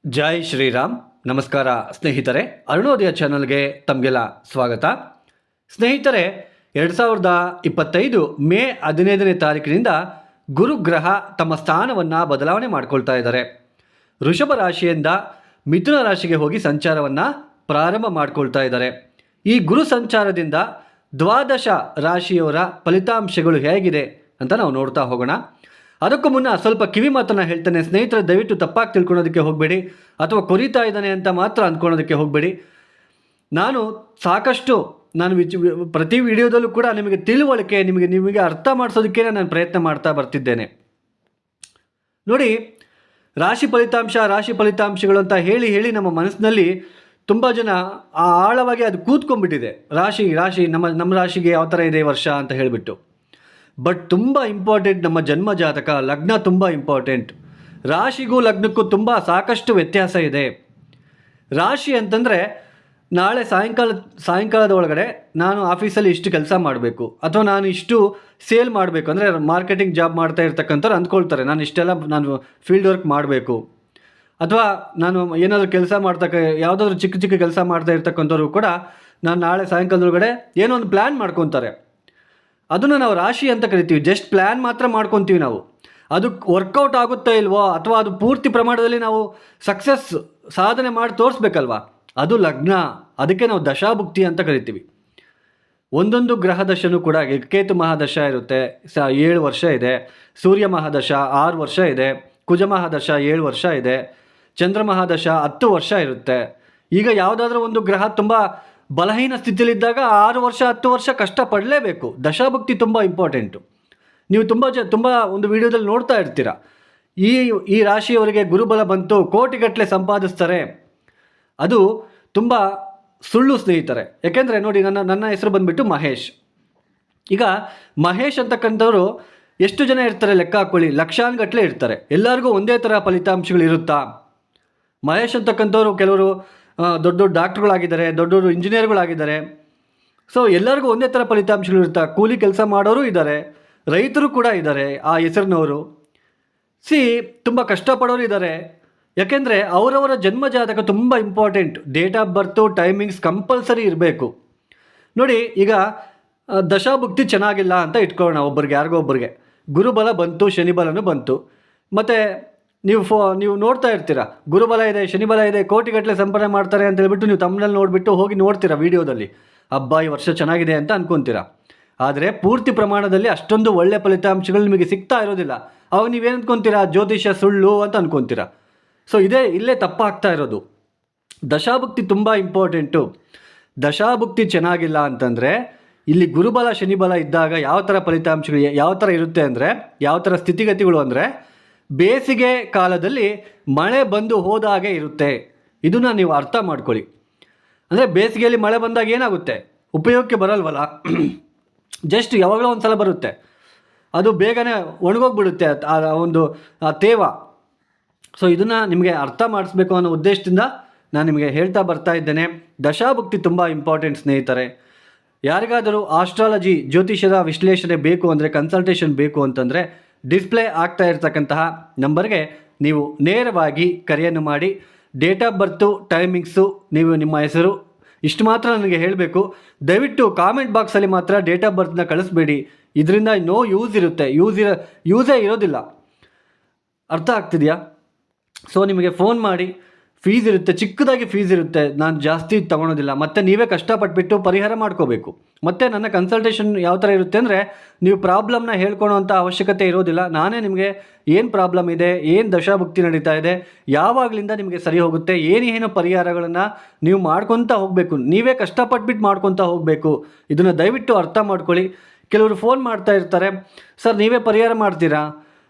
ಜೈ ಶ್ರೀರಾಮ್. ನಮಸ್ಕಾರ ಸ್ನೇಹಿತರೆ, ಅರುಣೋದಯ ಚಾನಲ್ಗೆ ತಮಗೆಲ್ಲ ಸ್ವಾಗತ. ಸ್ನೇಹಿತರೆ, 2025 ಮೇ 15ನೇ ತಾರೀಕಿನಿಂದ ಗುರುಗ್ರಹ ತಮ್ಮ ಸ್ಥಾನವನ್ನು ಬದಲಾವಣೆ ಮಾಡಿಕೊಳ್ತಾ ಇದ್ದಾರೆ. ವೃಷಭ ರಾಶಿಯಿಂದ ಮಿಥುನ ರಾಶಿಗೆ ಹೋಗಿ ಸಂಚಾರವನ್ನು ಪ್ರಾರಂಭ ಮಾಡಿಕೊಳ್ತಾ ಇದ್ದಾರೆ. ಈ ಗುರು ಸಂಚಾರದಿಂದ ದ್ವಾದಶ ರಾಶಿಯವರ ಫಲಿತಾಂಶಗಳು ಹೇಗಿದೆ ಅಂತ ನಾವು ನೋಡ್ತಾ ಹೋಗೋಣ. ಅದಕ್ಕೂ ಮುನ್ನ ಸ್ವಲ್ಪ ಕಿವಿ ಮಾತನ್ನು ಹೇಳ್ತೇನೆ. ಸ್ನೇಹಿತರೆ, ದಯವಿಟ್ಟು ತಪ್ಪಾಗಿ ತಿಳ್ಕೊಳೋದಕ್ಕೆ ಹೋಗಬೇಡಿ, ಅಥವಾ ಕೊರಿತಾ ಇದ್ದಾನೆ ಅಂತ ಮಾತ್ರ ಅಂದ್ಕೊಳ್ಳೋದಕ್ಕೆ ಹೋಗಬೇಡಿ. ನಾನು ಸಾಕಷ್ಟು ಪ್ರತಿ ವಿಡಿಯೋದಲ್ಲೂ ಕೂಡ ನಿಮಗೆ ತಿಳುವಳಿಕೆ, ನಿಮಗೆ ಅರ್ಥ ಮಾಡಿಸೋದಕ್ಕೆ ನಾನು ಪ್ರಯತ್ನ ಮಾಡ್ತಾ ಬರ್ತಿದ್ದೇನೆ. ನೋಡಿ, ರಾಶಿ ಫಲಿತಾಂಶಗಳು ಅಂತ ಹೇಳಿ ನಮ್ಮ ಮನಸ್ಸಿನಲ್ಲಿ ತುಂಬ ಜನ ಆಳವಾಗಿ ಅದು ಕೂತ್ಕೊಂಡ್ಬಿಟ್ಟಿದೆ. ರಾಶಿ ನಮ್ಮ ರಾಶಿಗೆ ಯಾವ ಥರ ಇದೆ ವರ್ಷ ಅಂತ ಹೇಳಿಬಿಟ್ಟು. ಬಟ್ ತುಂಬ ಇಂಪಾರ್ಟೆಂಟ್ ನಮ್ಮ ಜನ್ಮ ಜಾತಕ, ಲಗ್ನ ತುಂಬ ಇಂಪಾರ್ಟೆಂಟ್. ರಾಶಿಗೂ ಲಗ್ನಕ್ಕೂ ಸಾಕಷ್ಟು ವ್ಯತ್ಯಾಸ ಇದೆ. ರಾಶಿ ಅಂತಂದರೆ ನಾಳೆ ಸಾಯಂಕಾಲದ ಒಳಗಡೆ ನಾನು ಆಫೀಸಲ್ಲಿ ಇಷ್ಟು ಕೆಲಸ ಮಾಡಬೇಕು, ಅಥವಾ ನಾನು ಇಷ್ಟು ಸೇಲ್ ಮಾಡಬೇಕು. ಅಂದರೆ ಮಾರ್ಕೆಟಿಂಗ್ ಜಾಬ್ ಮಾಡ್ತಾ ಇರ್ತಕ್ಕಂಥವ್ರು ಅಂದ್ಕೊಳ್ತಾರೆ, ನಾನು ಫೀಲ್ಡ್ ವರ್ಕ್ ಮಾಡಬೇಕು. ಅಥವಾ ನಾನು ಏನಾದರೂ ಕೆಲಸ ಯಾವುದಾದ್ರೂ ಚಿಕ್ಕ ಕೆಲಸ ಮಾಡ್ತಾ ಇರ್ತಕ್ಕಂಥವ್ರು ಕೂಡ ನಾನು ನಾಳೆ ಸಾಯಂಕಾಲದೊಳಗಡೆ ಏನೋ ಒಂದು ಪ್ಲ್ಯಾನ್ ಮಾಡ್ಕೊತಾರೆ. ಅದನ್ನು ನಾವು ರಾಶಿ ಅಂತ ಕರಿತೀವಿ. ಜಸ್ಟ್ ಪ್ಲ್ಯಾನ್ ಮಾತ್ರ ಮಾಡ್ಕೊತೀವಿ ನಾವು. ಅದು ವರ್ಕೌಟ್ ಆಗುತ್ತಾ ಇಲ್ವೋ, ಅಥವಾ ಅದು ಪೂರ್ತಿ ಪ್ರಮಾಣದಲ್ಲಿ ನಾವು ಸಾಧನೆ ಮಾಡಿ ತೋರಿಸ್ಬೇಕಲ್ವ, ಅದು ಲಗ್ನ. ಅದಕ್ಕೆ ನಾವು ದಶಾಭುಕ್ತಿ ಅಂತ ಕರಿತೀವಿ. ಒಂದೊಂದು ಗ್ರಹ ದಶನೂ ಕೂಡ, ಕೇತು ಮಹಾದಶ ಇರುತ್ತೆ, 7 ವರ್ಷ ಇದೆ. ಸೂರ್ಯ ಮಹಾದಶ 6 ವರ್ಷ ಇದೆ. ಕುಜ ಮಹಾದಶ 7 ವರ್ಷ ಇದೆ. ಚಂದ್ರ ಮಹಾದಶ 10 ವರ್ಷ ಇರುತ್ತೆ. ಈಗ ಯಾವುದಾದ್ರೂ ಒಂದು ಗ್ರಹ ತುಂಬ ಬಲಹೀನ ಸ್ಥಿತಿಯಲ್ಲಿದ್ದಾಗ 6 ವರ್ಷ 10 ವರ್ಷ ಕಷ್ಟಪಡಲೇಬೇಕು. ದಶಾಭುಕ್ತಿ ತುಂಬ ಇಂಪಾರ್ಟೆಂಟು. ನೀವು ತುಂಬ ಒಂದು ವಿಡಿಯೋದಲ್ಲಿ ನೋಡ್ತಾ ಇರ್ತೀರ, ಈ ರಾಶಿಯವರಿಗೆ ಗುರುಬಲ ಬಂತು, ಕೋಟಿಗಟ್ಟಲೆ ಸಂಪಾದಿಸ್ತಾರೆ. ಅದು ತುಂಬ ಸುಳ್ಳು ಸ್ನೇಹಿತರೆ. ಯಾಕೆಂದರೆ ನೋಡಿ, ನನ್ನ ಹೆಸರು ಬಂದುಬಿಟ್ಟು ಮಹೇಶ್. ಈಗ ಮಹೇಶ್ ಅಂತಕ್ಕಂಥವ್ರು ಎಷ್ಟು ಜನ ಇರ್ತಾರೆ ಲೆಕ್ಕ ಹಾಕ್ಕೊಳ್ಳಿ, ಲಕ್ಷಾನುಗಟ್ಟಲೆ ಇರ್ತಾರೆ. ಎಲ್ಲರಿಗೂ ಒಂದೇ ಥರ ಫಲಿತಾಂಶಗಳು ಇರುತ್ತಾ? ಮಹೇಶ್ ಅಂತಕ್ಕಂಥವ್ರು ಕೆಲವರು ದೊಡ್ಡ ಡಾಕ್ಟ್ರುಗಳಾಗಿದ್ದಾರೆ, ದೊಡ್ಡ ಇಂಜಿನಿಯರ್ಗಳಾಗಿದ್ದಾರೆ. ಸೊ ಎಲ್ಲರಿಗೂ ಒಂದೇ ಥರ ಫಲಿತಾಂಶಗಳು ಇರುತ್ತಾ? ಕೂಲಿ ಕೆಲಸ ಮಾಡೋರು ಇದ್ದಾರೆ, ರೈತರು ಕೂಡ ಇದ್ದಾರೆ ಆ ಹೆಸರಿನವರು. ತುಂಬ ಕಷ್ಟಪಡೋರು ಇದ್ದಾರೆ. ಯಾಕೆಂದರೆ ಅವರವರ ಜನ್ಮ ಜಾತಕ ತುಂಬ important. Date of birth, timings compulsory ಇರಬೇಕು. ನೋಡಿ, ಈಗ ದಶಾಭುಕ್ತಿ ಚೆನ್ನಾಗಿಲ್ಲ ಅಂತ ಇಟ್ಕೊಳ್ಳೋಣ. ಯಾರಿಗೋ ಒಬ್ಬರಿಗೆ ಗುರುಬಲ ಬಂತು, ಶನಿಬಲನೂ ಬಂತು. ಮತ್ತು ನೀವು ನೋಡ್ತಾ ಇರ್ತೀರ, ಗುರುಬಲ ಇದೆ, ಶನಿಬಲ ಇದೆ, ಕೋಟಿಗಟ್ಟಲೆ ಸಂಪಾದನೆ ಮಾಡ್ತಾರೆ ಅಂತ ಹೇಳ್ಬಿಟ್ಟು ನೀವು ತಮ್ಮನಲ್ಲಿ ನೋಡಿಬಿಟ್ಟು ಹೋಗಿ ನೋಡ್ತೀರಾ ವಿಡಿಯೋದಲ್ಲಿ. ಹಬ್ಬ, ಈ ವರ್ಷ ಚೆನ್ನಾಗಿದೆ ಅಂತ ಅನ್ಕೊತೀರಾ. ಆದರೆ ಪೂರ್ತಿ ಪ್ರಮಾಣದಲ್ಲಿ ಅಷ್ಟೊಂದು ಒಳ್ಳೆ ಫಲಿತಾಂಶಗಳು ನಿಮಗೆ ಸಿಗ್ತಾ ಇರೋದಿಲ್ಲ. ಅವಾಗ ನೀವೇನು ಅಂದ್ಕೊತೀರಾ? ಜ್ಯೋತಿಷ್ಯ ಸುಳ್ಳು ಅಂತ ಅಂದ್ಕೊತೀರಾ. ಸೊ ಇಲ್ಲೇ ತಪ್ಪಾಗ್ತಾ ಇರೋದು. ದಶಾಭುಕ್ತಿ ತುಂಬ ಇಂಪಾರ್ಟೆಂಟು. ದಶಾಭುಕ್ತಿ ಚೆನ್ನಾಗಿಲ್ಲ ಅಂತಂದರೆ, ಇಲ್ಲಿ ಗುರುಬಲ ಶನಿಬಲ ಇದ್ದಾಗ ಯಾವ ಥರ ಫಲಿತಾಂಶಗಳು ಯಾವ ಥರ ಇರುತ್ತೆ ಅಂದರೆ, ಯಾವ ಥರ ಸ್ಥಿತಿಗತಿಗಳು ಅಂದರೆ, ಬೇಸಿಗೆ ಕಾಲದಲ್ಲಿ ಮಳೆ ಬಂದು ಹೋದಾಗೆ ಇರುತ್ತೆ. ಇದನ್ನು ನೀವು ಅರ್ಥ ಮಾಡ್ಕೊಳ್ಳಿ. ಅಂದರೆ ಬೇಸಿಗೆಯಲ್ಲಿ ಮಳೆ ಬಂದಾಗ ಏನಾಗುತ್ತೆ? ಉಪಯೋಗಕ್ಕೆ ಬರಲ್ವಲ್ಲ, ಜಸ್ಟ್ ಯಾವಾಗಲೂ ಒಂದು ಸಲ ಬರುತ್ತೆ, ಅದು ಬೇಗನೆ ಒಣಗೋಗ್ಬಿಡುತ್ತೆ ಆ ತೇವ. ಸೊ ಇದನ್ನು ನಿಮಗೆ ಅರ್ಥ ಮಾಡಿಸ್ಬೇಕು ಅನ್ನೋ ಉದ್ದೇಶದಿಂದ ನಾನು ನಿಮಗೆ ಹೇಳ್ತಾ ಬರ್ತಾ ಇದ್ದೇನೆ. ದಶಾಭುಕ್ತಿ ತುಂಬ ಇಂಪಾರ್ಟೆಂಟ್ ಸ್ನೇಹಿತರೆ. ಯಾರಿಗಾದರೂ ಆಸ್ಟ್ರಾಲಜಿ ಜ್ಯೋತಿಷ್ಯದ ವಿಶ್ಲೇಷಣೆ ಬೇಕು ಅಂದರೆ, ಕನ್ಸಲ್ಟೇಷನ್ ಬೇಕು ಅಂತಂದರೆ, ಡಿಸ್ಪ್ಲೇ ಆಗ್ತಾ ಇರ್ತಕ್ಕಂತಹ ನಂಬರ್ಗೆ ನೀವು ನೇರವಾಗಿ ಕರೆಯನ್ನು ಮಾಡಿ, ಡೇಟ್ ಆಫ್ ಬರ್ತು, ಟೈಮಿಂಗ್ಸು, ನೀವು ನಿಮ್ಮ ಹೆಸರು ಇಷ್ಟು ಮಾತ್ರ ನನಗೆ ಹೇಳಬೇಕು. ದಯವಿಟ್ಟು ಕಾಮೆಂಟ್ ಬಾಕ್ಸಲ್ಲಿ ಮಾತ್ರ ಡೇಟ್ ಆಫ್ ಬರ್ತ್ನ ಕಳಿಸ್ಬೇಡಿ. ಇದರಿಂದ ನೋ ಯೂಸ್ ಇರುತ್ತೆ, ಯೂಸೇ ಇರೋದಿಲ್ಲ. ಅರ್ಥ ಆಗ್ತಿದೆಯಾ? ಸೊ ನಿಮಗೆ ಫೋನ್ ಮಾಡಿ, ಫೀಸ್ ಇರುತ್ತೆ, ಚಿಕ್ಕದಾಗಿ ಫೀಸ್ ಇರುತ್ತೆ, ನಾನು ಜಾಸ್ತಿ ತೊಗೊಳೋದಿಲ್ಲ. ಮತ್ತು ನೀವೇ ಕಷ್ಟಪಟ್ಬಿಟ್ಟು ಪರಿಹಾರ ಮಾಡ್ಕೋಬೇಕು. ಮತ್ತು ನನ್ನ ಕನ್ಸಲ್ಟೇಷನ್ ಯಾವ ಥರ ಇರುತ್ತೆ ಅಂದರೆ, ನೀವು ಪ್ರಾಬ್ಲಮ್ನ ಹೇಳ್ಕೊಳೋವಂಥ ಅವಶ್ಯಕತೆ ಇರೋದಿಲ್ಲ. ನಾನೇ ನಿಮಗೆ ಏನು ಪ್ರಾಬ್ಲಮ್ ಇದೆ, ಏನು ದಶಾಭುಕ್ತಿ ನಡೀತಾ ಇದೆ, ಯಾವಾಗಲಿಂದ ನಿಮಗೆ ಸರಿ ಹೋಗುತ್ತೆ, ಏನೇನು ಪರಿಹಾರಗಳನ್ನು ನೀವು ಮಾಡ್ಕೊತಾ ಹೋಗಬೇಕು, ನೀವೇ ಕಷ್ಟಪಟ್ಬಿಟ್ಟು ಮಾಡ್ಕೊತಾ ಹೋಗಬೇಕು. ಇದನ್ನು ದಯವಿಟ್ಟು ಅರ್ಥ ಮಾಡ್ಕೊಳ್ಳಿ. ಕೆಲವರು ಫೋನ್ ಮಾಡ್ತಾ ಇರ್ತಾರೆ, ಸರ್ ನೀವೇ ಪರಿಹಾರ ಮಾಡ್ತೀರಾ,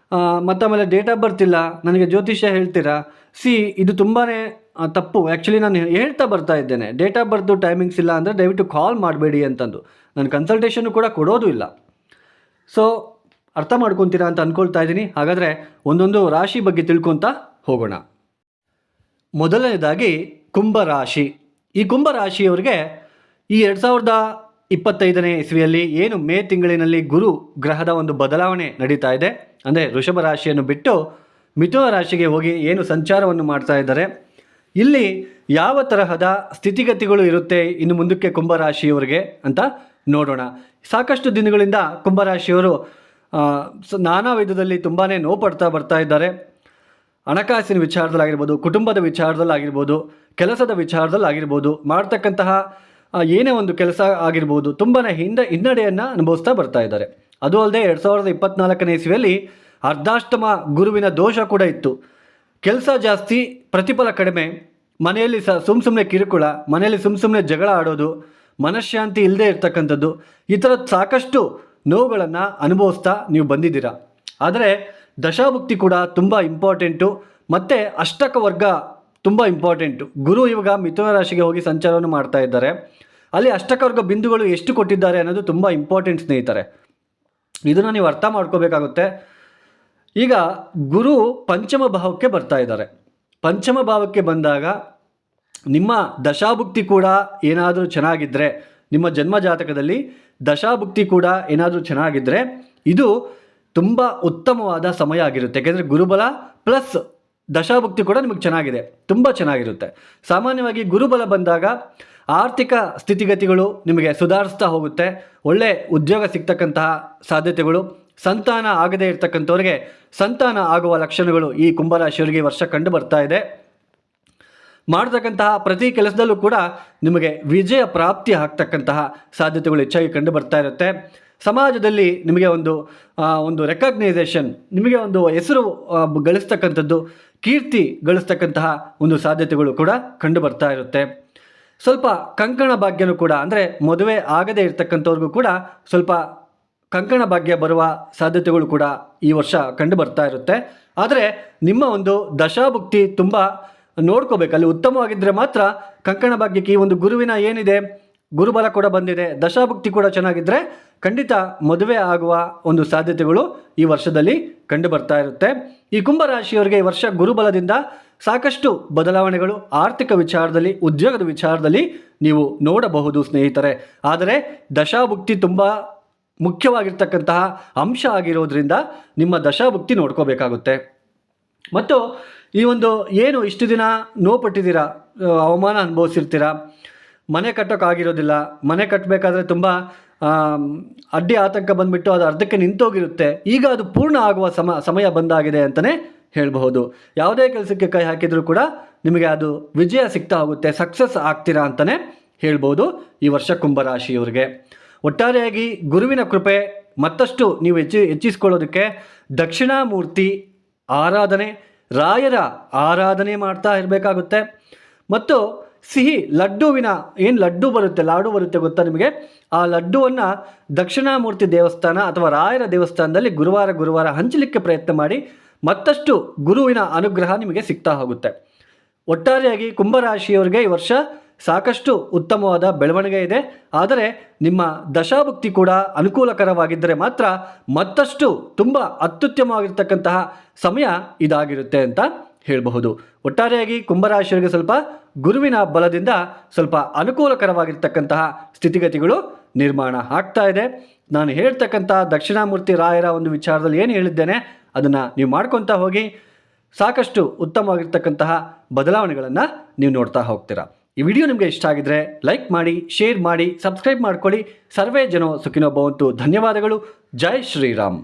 ಮತ್ತು ಆಮೇಲೆ ಡೇಟ್ ಆಫ್ ಬರ್ತ್ ಇಲ್ಲ, ನನಗೆ ಜ್ಯೋತಿಷ್ಯ ಹೇಳ್ತೀರಾ? ಇದು ತುಂಬಾ ತಪ್ಪು. ಆ್ಯಕ್ಚುಲಿ ನಾನು ಹೇಳ್ತಾ ಬರ್ತಾ ಇದ್ದೇನೆ, ಡೇಟ್ ಆಫ್ ಬರ್ತು, ಟೈಮಿಂಗ್ಸ್ ಇಲ್ಲ ಅಂದರೆ ದಯವಿಟ್ಟು ಕಾಲ್ ಮಾಡಬೇಡಿ ಅಂತಂದು. ನಾನು ಕನ್ಸಲ್ಟೇಷನ್ನು ಕೂಡ ಕೊಡೋದು ಇಲ್ಲ. ಸೊ ಅರ್ಥ ಮಾಡ್ಕೊತೀರಾ ಅಂತ ಅಂದ್ಕೊಳ್ತಾ ಇದ್ದೀನಿ. ಹಾಗಾದರೆ ಒಂದೊಂದು ರಾಶಿ ಬಗ್ಗೆ ತಿಳ್ಕೊತಾ ಹೋಗೋಣ. ಮೊದಲನೇದಾಗಿ ಕುಂಭರಾಶಿ. ಈ ಕುಂಭರಾಶಿಯವರಿಗೆ ಈ 2025ನೇ ಇಸ್ವಿಯಲ್ಲಿ ಏನು ಮೇ ತಿಂಗಳಿನಲ್ಲಿ ಗುರು ಗ್ರಹದ ಒಂದು ಬದಲಾವಣೆ ನಡೀತಾ ಇದೆ. ಅಂದರೆ ವೃಷಭ ರಾಶಿಯನ್ನು ಬಿಟ್ಟು ಮಿಥುನ ರಾಶಿಗೆ ಹೋಗಿ ಏನು ಸಂಚಾರವನ್ನು ಮಾಡ್ತಾ ಇದ್ದಾರೆ, ಇಲ್ಲಿ ಯಾವ ತರಹದ ಸ್ಥಿತಿಗತಿಗಳು ಇರುತ್ತೆ ಇನ್ನು ಮುಂದಕ್ಕೆ ಕುಂಭರಾಶಿಯವರಿಗೆ ಅಂತ ನೋಡೋಣ. ಸಾಕಷ್ಟು ದಿನಗಳಿಂದ ಕುಂಭರಾಶಿಯವರು ನಾನಾ ವಿಧದಲ್ಲಿ ತುಂಬಾ ನೋವು ಪಡ್ತಾ ಬರ್ತಾ ಇದ್ದಾರೆ. ಹಣಕಾಸಿನ ವಿಚಾರದಲ್ಲಾಗಿರ್ಬೋದು, ಕುಟುಂಬದ ವಿಚಾರದಲ್ಲಾಗಿರ್ಬೋದು, ಕೆಲಸದ ವಿಚಾರದಲ್ಲಾಗಿರ್ಬೋದು, ಮಾಡ್ತಕ್ಕಂತಹ ಏನೇ ಒಂದು ಕೆಲಸ ಆಗಿರ್ಬೋದು, ತುಂಬಾ ಹಿನ್ನಡೆಯನ್ನು ಅನುಭವಿಸ್ತಾ ಬರ್ತಾ ಇದ್ದಾರೆ. ಅದು ಅಲ್ಲದೆ 2024ನೇ ಇಸ್ವಿಯಲ್ಲಿ ಅರ್ಧಾಷ್ಟಮ ಗುರುವಿನ ದೋಷ ಕೂಡ ಇತ್ತು. ಕೆಲಸ ಜಾಸ್ತಿ, ಪ್ರತಿಫಲ ಕಡಿಮೆ, ಮನೆಯಲ್ಲಿ ಸುಮ್ಮನೆ ಕಿರುಕುಳ, ಮನೆಯಲ್ಲಿ ಸುಮ್ಮನೆ ಜಗಳ ಆಡೋದು, ಮನಃಶಾಂತಿ ಇಲ್ಲದೆ ಇರ್ತಕ್ಕಂಥದ್ದು, ಈ ಥರದ ಸಾಕಷ್ಟು ನೋವುಗಳನ್ನು ಅನುಭವಿಸ್ತಾ ನೀವು ಬಂದಿದ್ದೀರಾ. ಆದರೆ ದಶಾಭುಕ್ತಿ ಕೂಡ ತುಂಬ ಇಂಪಾರ್ಟೆಂಟು, ಮತ್ತು ಅಷ್ಟಕ ವರ್ಗ ತುಂಬ ಇಂಪಾರ್ಟೆಂಟು. ಗುರು ಇವಾಗ ಮಿಥುನ ರಾಶಿಗೆ ಹೋಗಿ ಸಂಚಾರವನ್ನು ಮಾಡ್ತಾ ಇದ್ದಾರೆ. ಅಲ್ಲಿ ಅಷ್ಟಕವರ್ಗ ಬಿಂದುಗಳು ಎಷ್ಟು ಕೊಟ್ಟಿದ್ದಾರೆ ಅನ್ನೋದು ತುಂಬ ಇಂಪಾರ್ಟೆಂಟ್ ಸ್ನೇಹಿತರೆ. ಇದನ್ನು ನೀವು ಅರ್ಥ ಮಾಡ್ಕೋಬೇಕಾಗುತ್ತೆ. ಈಗ ಗುರು ಪಂಚಮ ಭಾವಕ್ಕೆ ಬರ್ತಾ ಇದ್ದಾರೆ. ಪಂಚಮ ಭಾವಕ್ಕೆ ಬಂದಾಗ ನಿಮ್ಮ ದಶಾಭುಕ್ತಿ ಕೂಡ ಏನಾದರೂ ಚೆನ್ನಾಗಿದ್ದರೆ, ನಿಮ್ಮ ಜನ್ಮ ಜಾತಕದಲ್ಲಿ ದಶಾಭುಕ್ತಿ ಕೂಡ ಏನಾದರೂ ಚೆನ್ನಾಗಿದ್ದರೆ ಇದು ತುಂಬ ಉತ್ತಮವಾದ ಸಮಯ ಆಗಿರುತ್ತೆ. ಯಾಕೆಂದರೆ ಗುರುಬಲ ಪ್ಲಸ್ ದಶಾಭುಕ್ತಿ ಕೂಡ ನಿಮಗೆ ಚೆನ್ನಾಗಿದೆ, ತುಂಬ ಚೆನ್ನಾಗಿರುತ್ತೆ. ಸಾಮಾನ್ಯವಾಗಿ ಗುರುಬಲ ಬಂದಾಗ ಆರ್ಥಿಕ ಸ್ಥಿತಿಗತಿಗಳು ನಿಮಗೆ ಸುಧಾರಿಸ್ತಾ ಹೋಗುತ್ತೆ. ಒಳ್ಳೆ ಉದ್ಯೋಗ ಸಿಗ್ತಕ್ಕಂತಹ ಸಾಧ್ಯತೆಗಳು, ಸಂತಾನ ಆಗದೇ ಇರತಕ್ಕಂಥವ್ರಿಗೆ ಸಂತಾನ ಆಗುವ ಲಕ್ಷಣಗಳು ಈ ಕುಂಭರಾಶಿಯವರಿಗೆ ಈ ವರ್ಷ ಕಂಡು ಬರ್ತಾ ಇದೆ. ಮಾಡ್ತಕ್ಕಂತಹ ಪ್ರತಿ ಕೆಲಸದಲ್ಲೂ ಕೂಡ ನಿಮಗೆ ವಿಜಯ ಪ್ರಾಪ್ತಿ ಆಗ್ತಕ್ಕಂತಹ ಸಾಧ್ಯತೆಗಳು ಹೆಚ್ಚಾಗಿ ಕಂಡು ಬರ್ತಾ ಇರುತ್ತೆ. ಸಮಾಜದಲ್ಲಿ ನಿಮಗೆ ಒಂದು ರೆಕಗ್ನೈಸೇಷನ್, ನಿಮಗೆ ಒಂದು ಹೆಸರು ಗಳಿಸ್ತಕ್ಕಂಥದ್ದು, ಕೀರ್ತಿ ಗಳಿಸ್ತಕ್ಕಂತಹ ಒಂದು ಸಾಧ್ಯತೆಗಳು ಕೂಡ ಕಂಡು ಬರ್ತಾ ಇರುತ್ತೆ. ಸ್ವಲ್ಪ ಕಂಕಣ ಭಾಗ್ಯನೂ ಕೂಡ, ಅಂದರೆ ಮದುವೆ ಆಗದೇ ಇರತಕ್ಕಂಥವ್ರಿಗೂ ಕೂಡ ಸ್ವಲ್ಪ ಕಂಕಣ ಭಾಗ್ಯ ಬರುವ ಸಾಧ್ಯತೆಗಳು ಕೂಡ ಈ ವರ್ಷ ಕಂಡು ಬರ್ತಾ ಇರುತ್ತೆ. ಆದರೆ ನಿಮ್ಮ ಒಂದು ದಶಾಭುಕ್ತಿ ತುಂಬ ನೋಡ್ಕೋಬೇಕು. ಅಲ್ಲಿ ಉತ್ತಮವಾಗಿದ್ದರೆ ಮಾತ್ರ ಕಂಕಣ ಭಾಗ್ಯಕ್ಕೆ ಈ ಒಂದು ಗುರುವಿನ ಏನಿದೆ, ಗುರುಬಲ ಕೂಡ ಬಂದಿದೆ, ದಶಾಭುಕ್ತಿ ಕೂಡ ಚೆನ್ನಾಗಿದ್ದರೆ ಖಂಡಿತ ಮದುವೆ ಆಗುವ ಒಂದು ಸಾಧ್ಯತೆಗಳು ಈ ವರ್ಷದಲ್ಲಿ ಕಂಡು ಬರ್ತಾ ಇರುತ್ತೆ. ಈ ಕುಂಭರಾಶಿಯವರಿಗೆ ಈ ವರ್ಷ ಗುರುಬಲದಿಂದ ಸಾಕಷ್ಟು ಬದಲಾವಣೆಗಳು ಆರ್ಥಿಕ ವಿಚಾರದಲ್ಲಿ, ಉದ್ಯೋಗದ ವಿಚಾರದಲ್ಲಿ ನೀವು ನೋಡಬಹುದು ಸ್ನೇಹಿತರೆ. ಆದರೆ ದಶಾಭುಕ್ತಿ ತುಂಬ ಮುಖ್ಯವಾಗಿರ್ತಕ್ಕಂತಹ ಅಂಶ ಆಗಿರೋದ್ರಿಂದ ನಿಮ್ಮ ದಶಾಭುಕ್ತಿ ನೋಡ್ಕೋಬೇಕಾಗುತ್ತೆ. ಮತ್ತು ಈ ಒಂದು ಏನು ಇಷ್ಟು ದಿನ ನೋವುಪಟ್ಟಿದ್ದೀರಾ, ಅವಮಾನ ಅನುಭವಿಸಿರ್ತೀರ, ಮನೆ ಕಟ್ಟೋಕ್ಕಾಗಿರೋದಿಲ್ಲ, ಮನೆ ಕಟ್ಟಬೇಕಾದ್ರೆ ತುಂಬ ಅಡ್ಡಿ ಆತಂಕ ಬಂದುಬಿಟ್ಟು ಅದು ಅರ್ಧಕ್ಕೆ ನಿಂತೋಗಿರುತ್ತೆ. ಈಗ ಅದು ಪೂರ್ಣ ಆಗುವ ಸಮಯ ಬಂದಾಗಿದೆ ಅಂತಲೇ ಹೇಳಬಹುದು. ಯಾವುದೇ ಕೆಲಸಕ್ಕೆ ಕೈ ಹಾಕಿದರೂ ಕೂಡ ನಿಮಗೆ ಅದು ವಿಜಯ ಸಿಗ್ತಾ ಹೋಗುತ್ತೆ, ಸಕ್ಸಸ್ ಆಗ್ತೀರಾ ಅಂತಲೇ ಹೇಳ್ಬೋದು ಈ ವರ್ಷ ಕುಂಭರಾಶಿಯವರಿಗೆ. ಒಟ್ಟಾರೆಯಾಗಿ ಗುರುವಿನ ಕೃಪೆ ಮತ್ತಷ್ಟು ನೀವು ಹೆಚ್ಚಿಸ್ಕೊಳ್ಳೋದಕ್ಕೆ ದಕ್ಷಿಣಾಮೂರ್ತಿ ಆರಾಧನೆ, ರಾಯರ ಆರಾಧನೆ ಮಾಡ್ತಾ ಇರಬೇಕಾಗುತ್ತೆ. ಮತ್ತು ಸಿಹಿ ಲಡ್ಡುವಿನ ಏನು ಲಡ್ಡು ಬರುತ್ತೆ ಗೊತ್ತಾ ನಿಮಗೆ, ಆ ಲಡ್ಡುವನ್ನು ದಕ್ಷಿಣಾಮೂರ್ತಿ ದೇವಸ್ಥಾನ ಅಥವಾ ರಾಯರ ದೇವಸ್ಥಾನದಲ್ಲಿ ಗುರುವಾರ ಹಂಚಲಿಕ್ಕೆ ಪ್ರಯತ್ನ ಮಾಡಿ. ಮತ್ತಷ್ಟು ಗುರುವಿನ ಅನುಗ್ರಹ ನಿಮಗೆ ಸಿಗ್ತಾ ಹೋಗುತ್ತೆ. ಒಟ್ಟಾರೆಯಾಗಿ ಕುಂಭರಾಶಿಯವರಿಗೆ ಈ ವರ್ಷ ಸಾಕಷ್ಟು ಉತ್ತಮವಾದ ಬೆಳವಣಿಗೆ ಇದೆ. ಆದರೆ ನಿಮ್ಮ ದಶಾಭುಕ್ತಿ ಕೂಡ ಅನುಕೂಲಕರವಾಗಿದ್ದರೆ ಮಾತ್ರ ಮತ್ತಷ್ಟು ತುಂಬ ಅತ್ಯುತ್ತಮವಾಗಿರ್ತಕ್ಕಂತಹ ಸಮಯ ಇದಾಗಿರುತ್ತೆ ಅಂತ ಹೇಳಬಹುದು. ಒಟ್ಟಾರೆಯಾಗಿ ಕುಂಭರಾಶಿಯವರಿಗೆ ಸ್ವಲ್ಪ ಗುರುವಿನ ಬಲದಿಂದ ಸ್ವಲ್ಪ ಅನುಕೂಲಕರವಾಗಿರ್ತಕ್ಕಂತಹ ಸ್ಥಿತಿಗತಿಗಳು ನಿರ್ಮಾಣ ಆಗ್ತಾ ಇದೆ. ನಾನು ಹೇಳ್ತಕ್ಕಂಥ ದಕ್ಷಿಣಾಮೂರ್ತಿ ರಾಯರ ಒಂದು ವಿಚಾರದಲ್ಲಿ ಏನು ಹೇಳಿದ್ದೇನೆ ಅದನ್ನು ನೀವು ಮಾಡ್ಕೊತಾ ಹೋಗಿ ಸಾಕಷ್ಟು ಉತ್ತಮವಾಗಿರ್ತಕ್ಕಂತಹ ಬದಲಾವಣೆಗಳನ್ನು ನೀವು ನೋಡ್ತಾ ಹೋಗ್ತೀರಾ. ಈ ವಿಡಿಯೋ ನಿಮಗೆ ಇಷ್ಟ ಆಗಿದ್ರೆ ಲೈಕ್ ಮಾಡಿ, ಶೇರ್ ಮಾಡಿ, ಸಬ್ಸ್ಕ್ರೈಬ್ ಮಾಡ್ಕೊಳ್ಳಿ. ಸರ್ವೇ ಜನೋ ಸುಖಿನೋ ಭವಂತು. ಧನ್ಯವಾದಗಳು. ಜೈ ಶ್ರೀರಾಮ್.